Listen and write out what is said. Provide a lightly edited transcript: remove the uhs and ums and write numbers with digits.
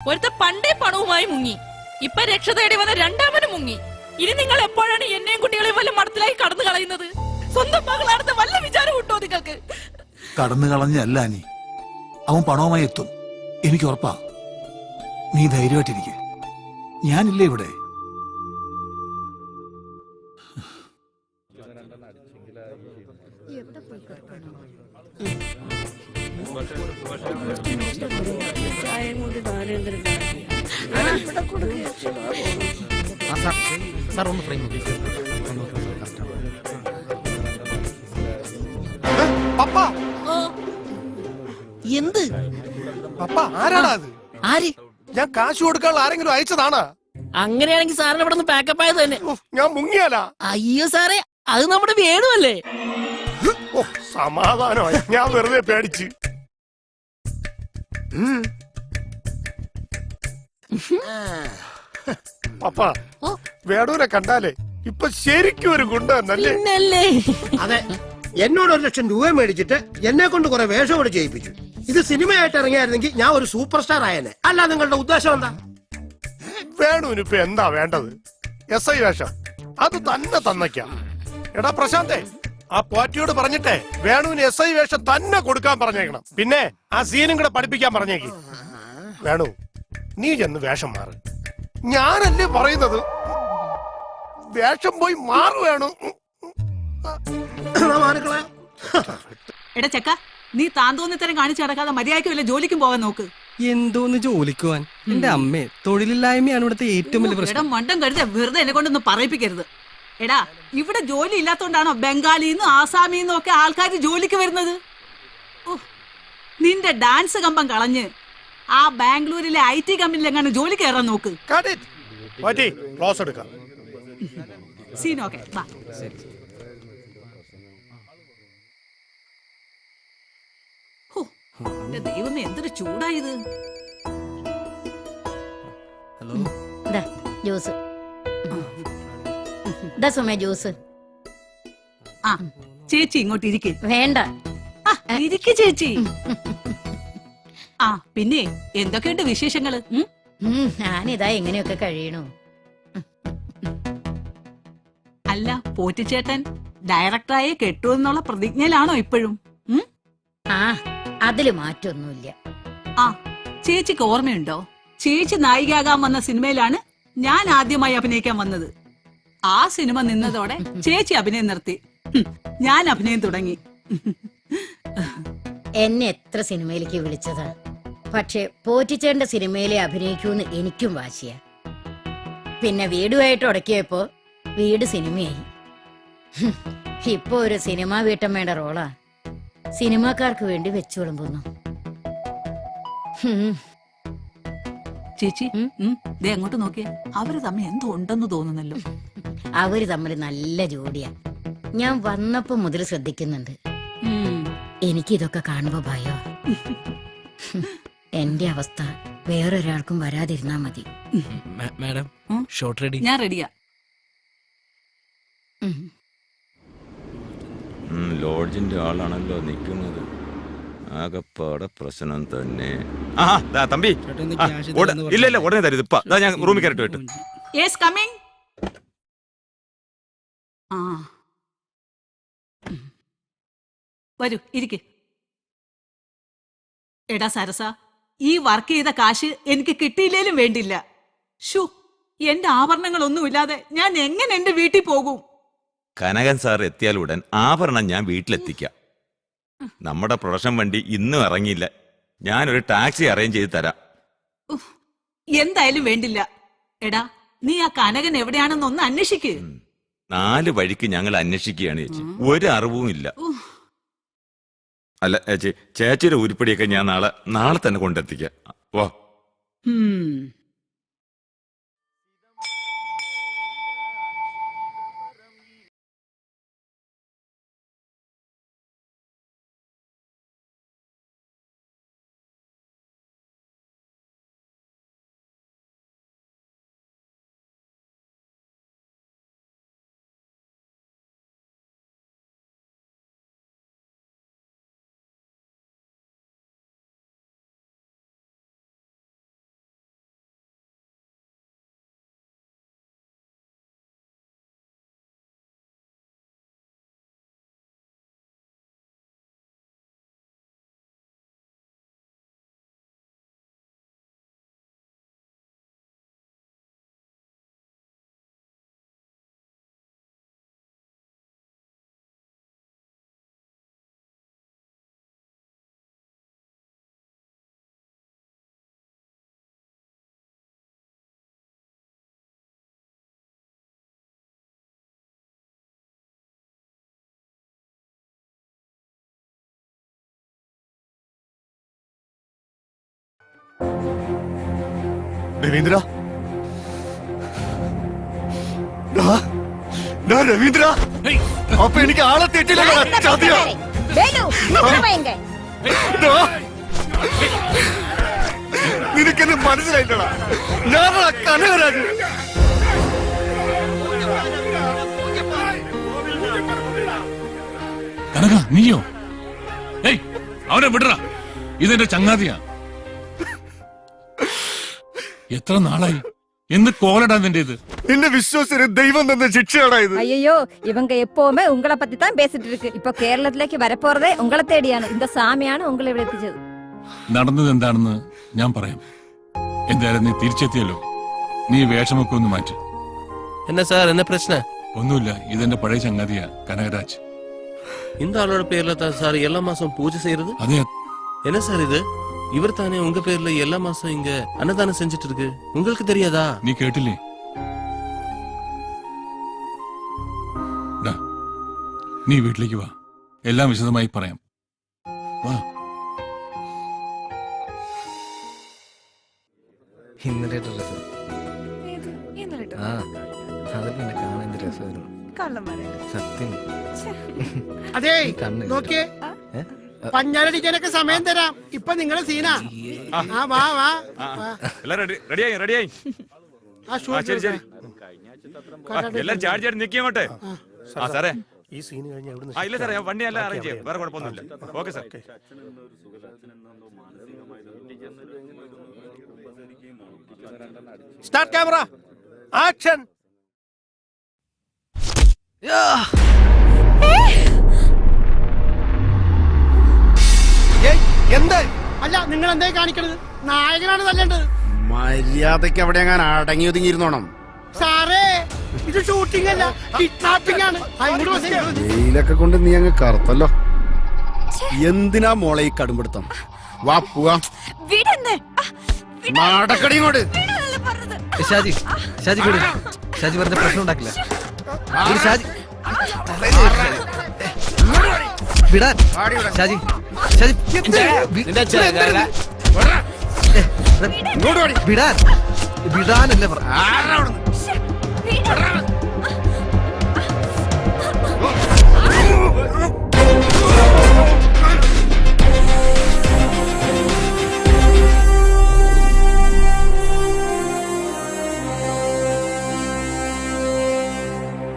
ഒരുത്ത പണ്ടേ പണവുമായി മുങ്ങി, ഇപ്പൊ രക്ഷ തേടി വന്ന രണ്ടാമനും മുങ്ങി. ഇനി നിങ്ങൾ എപ്പോഴാണ് എന്നെയും കുട്ടികളെയും വല്ല മടത്തിലായി കടന്നു കളയുന്നത്? സ്വന്തം മകളാണെന്ന് വല്ല വിചാരം കിട്ടോ നിങ്ങൾക്ക്? കടന്നു കളഞ്ഞല്ല നീ, അവൻ പണവുമായി എത്തും, എനിക്ക് ഉറപ്പാ. നീ ധൈര്യമായിട്ടിരിക്കെ, ഞാനില്ലേ ഇവിടെ. എന്ത് പപ്പ ആരാടാ അത്? ആര്? ഞാൻ കാശ് കൊടുക്കാനുള്ള ആരെങ്കിലും അയച്ചതാണാ? അങ്ങനെയാണെങ്കിൽ സാറിന് ഇവിടെ നിന്ന് പാക്കപ്പ് ആയത് തന്നെ. ഞാൻ മുങ്ങിയാലാ? അയ്യോ സാറേ, അത് നമ്മുടെ വേണുവല്ലേ. സമാധാനമായി, ഞാൻ വെറുതെ പേടിച്ച്. പപ്പ വേണൂരെ കണ്ടാലേ ഇപ്പൊ ശരിക്കും ഒരു ഗുണ്ടല്ലേ? അതെ, എന്നോട് 1 ലക്ഷം രൂപ മേടിച്ചിട്ട് എന്നെ കൊണ്ട് കുറെ വേഷം കൂടെ ചെയ്യിപ്പിച്ചു. ഇത് സിനിമയായിട്ട് ഇറങ്ങിയായിരുന്നെങ്കിൽ ഞാൻ ഒരു സൂപ്പർ സ്റ്റാർ ആയനെ. അല്ല, നിങ്ങളുടെ ഉദ്ദേശം എന്താ? വേണുവിന് ഇപ്പൊ എന്താ വേണ്ടത്? SI വേഷം അത് തന്നെ തന്നയ്ക്കാം. എടാ പ്രശാന്തേ, ആ പോറ്റിയോട് പറഞ്ഞിട്ടേ വേണുവിന് SI വേഷം തന്നെ കൊടുക്കാൻ പറഞ്ഞേക്കണം. പിന്നെ ആ സീനും കൂടെ പഠിപ്പിക്കാൻ പറഞ്ഞേക്ക്. വേണു, നീ ചെന്ന് വേഷം മാറ്. ഞാനല്ലേ പറയുന്നത്, വേഷം പോയി മാറു. വേണു എടാ ചെക്ക, നീ താന്തോന്നിത്തരം കാണിച്ചു നടക്കാതെ മര്യാദയ്ക്ക് വല്ല ജോലിക്കും പോകാൻ നോക്ക്. എന്തോന്ന് ജോലിക്കുവാൻ? എന്റെ അമ്മേ, തൊഴിലില്ലായ്മയാണ് ഇവിടുത്തെ ഏറ്റവും വലിയ പ്രശ്നം. മണ്ടം കരുത വെറുതെ എന്നെ കൊണ്ടൊന്നും പറയിപ്പിക്കരുത്. എടാ, ഇവിടെ ജോലി ഇല്ലാത്തോണ്ടാണോ ബംഗാളിന്നും ആസാമിന്നും ഒക്കെ ആൾക്കാർ ജോലിക്ക് വരുന്നത്? നിന്റെ ഡാൻസ് കമ്പം കളഞ്ഞ് ആ ബാംഗ്ലൂരിലെ IT കമ്പനിയിൽ എങ്ങനെ ജോലി കയറാൻ നോക്ക്. സീനോക്കെ ദൈവമേ, എന്തൊരു ചൂടായത്. Juice juice. ആ ചേച്ചി ഇങ്ങോട്ട് ഇരിക്കേ. വേണ്ട, ഇരിക്കേ ചേച്ചി. ആ പിന്നെ എന്തൊക്കെയുണ്ട് വിശേഷങ്ങള്? ഞാനിതാ എങ്ങനെയൊക്കെ കഴിയണു. അല്ല, പോറ്റിച്ചേട്ടൻ ഡയറക്ടറായി കെട്ടുമെന്നുള്ള പ്രതിജ്ഞയിലാണോ ഇപ്പോഴും? ആ, അതില് മാറ്റൊന്നുമില്ല. ആ ചേച്ചിക്ക് ഓർമ്മയുണ്ടോ, ചേച്ചി നായികയാകാൻ വന്ന സിനിമയിലാണ് ഞാൻ ആദ്യമായി അഭിനയിക്കാൻ വന്നത്. ആ സിനിമ നിന്നതോടെ ചേച്ചി അഭിനയം നിർത്തി, ഞാൻ അഭിനയം തുടങ്ങി. എന്നെ എത്ര സിനിമയിലേക്ക് വിളിച്ചതാ, പക്ഷെ പോറ്റിച്ചേണ്ട സിനിമയിലെ അഭിനയിക്കൂന്ന് എനിക്കും വാശിയ. പിന്നെ വീടുമായിട്ട് ഉടക്കിയപ്പോ വീട് സിനിമയായി. ഇപ്പൊ ഒരു സിനിമാ വീട്ടമ്മയുടെ റോളാ സിനിമാക്കാർക്ക് വേണ്ടി വെച്ചു വിളമ്പുന്നു. ചേച്ചി ദേ അങ്ങോട്ട് നോക്കിയേ, അവര് തമ്മിൽ എന്തോ ഉണ്ടെന്ന് തോന്നുന്നല്ലോ. അവര് തമ്മിൽ നല്ല ജോഡിയാ. ഞാൻ വന്നപ്പോ മുതൽ ശ്രദ്ധിക്കുന്നുണ്ട്. എനിക്കിതൊക്കെ കാണുമ്പോ ഭയോ. എന്റെ അവസ്ഥ വേറൊരാൾക്കും വരാതിരുന്നാ മതി. Madam, shot ready? ഞാൻ റെഡിയാ. ലോഡ്ജിന്റെ ആളാണല്ലോ നിൽക്കുന്നത്. ആകപ്പാടെ പ്രശ്നം തന്നെ. തമ്പി ഇല്ല ഇല്ല, ഉടനെ തരും. ഇപ്പൊ ഞാൻ റൂമിൽ കയറിട്ട് വിട്ടു. Yes, coming. ആ വരൂ, ഇരിക്കെ. എടാ സരസ, ഈ വർക്ക് ചെയ്ത കാശ് എനിക്ക് കിട്ടിയില്ലേലും വേണ്ടില്ല. ഷു, എന്റെ ആഭരണങ്ങളൊന്നുമില്ലാതെ ഞാൻ എങ്ങനെ എന്റെ വീട്ടിൽ പോകും? കനകൻ സാർ എത്തിയാലുടൻ ആഭരണം ഞാൻ വീട്ടിലെത്തിക്കാം. നമ്മുടെ പ്രൊഡക്ഷൻ വണ്ടി ഇന്നും ഇറങ്ങിയില്ല. ഞാനൊരു ടാക്സി അറേഞ്ച് ചെയ്ത് തരാം. എന്തായാലും വേണ്ടില്ല. എടാ, നീ ആ കനകൻ എവിടെയാണെന്നൊന്ന് അന്വേഷിക്ക്. 4 വഴിക്ക് ഞങ്ങൾ അന്വേഷിക്കുകയാണ് ചേച്ചി, ഒരു അറിവും ഇല്ല. അല്ല ചേച്ചി, ചേച്ചിയുടെ ഉരുപ്പടിയൊക്കെ ഞാൻ നാളെ തന്നെ കൊണ്ടെത്തിക്കാം. വാ. രവീന്ദ്ര രവീന്ദ്ര അപ്പൊ എനിക്ക് ആളെ തെറ്റില്ല നിനക്കെന്നെ മനസ്സിലായിട്ടടാ ഞാനാ കനകരാജ്. കനക നീയോ? ഏയ് അവനെ വിടറ, ഇതെന്റെ ചങ്ങാതിയാ. എത്ര നാളായി എന്ന് കോലടാ നിന്റെ ഇത്? എന്നെ വിശ്വസിച്ച് ദൈവം തന്ന ശിക്ഷയാടാ ഇത്. ஐயோ இவங்க எப்பவுமே உங்களை பத்தி தான் பேசிட்டு இருக்கு. இப்ப கேரளத்திലേക്ക് வரப்போறதே உங்களை தேடிയാണ്. இந்த சாமிയാണ് உங்களை ഇവിടെ എത്തിച്ചത്. നടന്നത് എന്താണെന്ന് ഞാൻ പറയാം. എന്തായാലും നീ തിരിച്ചെത്തിയല്ലോ. നീ വേഷമൊക്കെ ഒന്ന് മാറ്റി. എന്നാ സാർ എന്നാ പ്രശ്നം? ഒന്നുമില്ല, ഇതെന്റെ പഴയ ചങ്ങാതിയാ കനകരാജ്. இந்த ஆளோட பேர்ல தான் சார் எல்லா மாசம் பூஜை செய்யறது. അതെ, என்ன சார் இது? இவர் தானே உங்க பேர்ல எல்லா மாசம் இங்க அன்னதானம் செஞ்சுட்டு இருக்கு. உங்களுக்கு தெரியாதா? നീ കേട്ടില്ലേ? ഡാ, നീ വീട്ടിലേക്ക് വാ, എല്ലാം വിശദമായി പറയാം. വാ. ഇന്നലെ ഡ്രസ് ആ അതൊക്കെ എന്നെ കാണാൻ എന്ത് രസമായിരുന്നു. സത്യം. അതെ നോക്കിയേ, പഞ്ഞാരടിക്കാനൊക്കെ സമയം തരാം. ഇപ്പൊ നിങ്ങളെ സീനാ. ആ വാ വാ റെഡിയായി റെഡിയായി. ആ ഷൂ ശരി ശരി, എല്ലാരും ചാടി ചാടി നിൽക്കിയങ്ങോട്ടെ. ആ സാറേ, ഈ സീൻ കഴിഞ്ഞ ഇല്ല സാറേ, ഞാൻ വണ്ടി എല്ലാം അറേഞ്ച് ചെയ്യാം, വേറെ കുഴപ്പമൊന്നുമില്ല. Okay sir. Start camera action. എന്ത്? അല്ല നിങ്ങൾ എന്തായി കാണിക്കണത്? നായകനാണ് തല്ലേണ്ടത്. മര്യാദക്ക് അവിടെ ഞാൻ അടങ്ങി ഒതുങ്ങിയിരുന്നോണം. സാറേ ഇത് ഷൂട്ടിംഗ് അല്ല, കിഡ്നാപ്പിംഗ് ആണ്. വെയിലൊക്കെ കൊണ്ട് നീ അങ്ങ് കറുത്തല്ലോ. എന്തിനാ മോളെ ഈ കടുംപിടുത്തം? വാ പോവാം. നാടക്കടി ഇങ്ങോട്ട്. ഷാജി ഷാജി കൂടി. ഷാജി വെറുതെ പ്രശ്നം ഉണ്ടാക്കില്ല. ഷാജി വിടാൻ. ഷാജി ഷാജി വിടാൻ. വിടാനല്ലേ പറഞ്ഞു.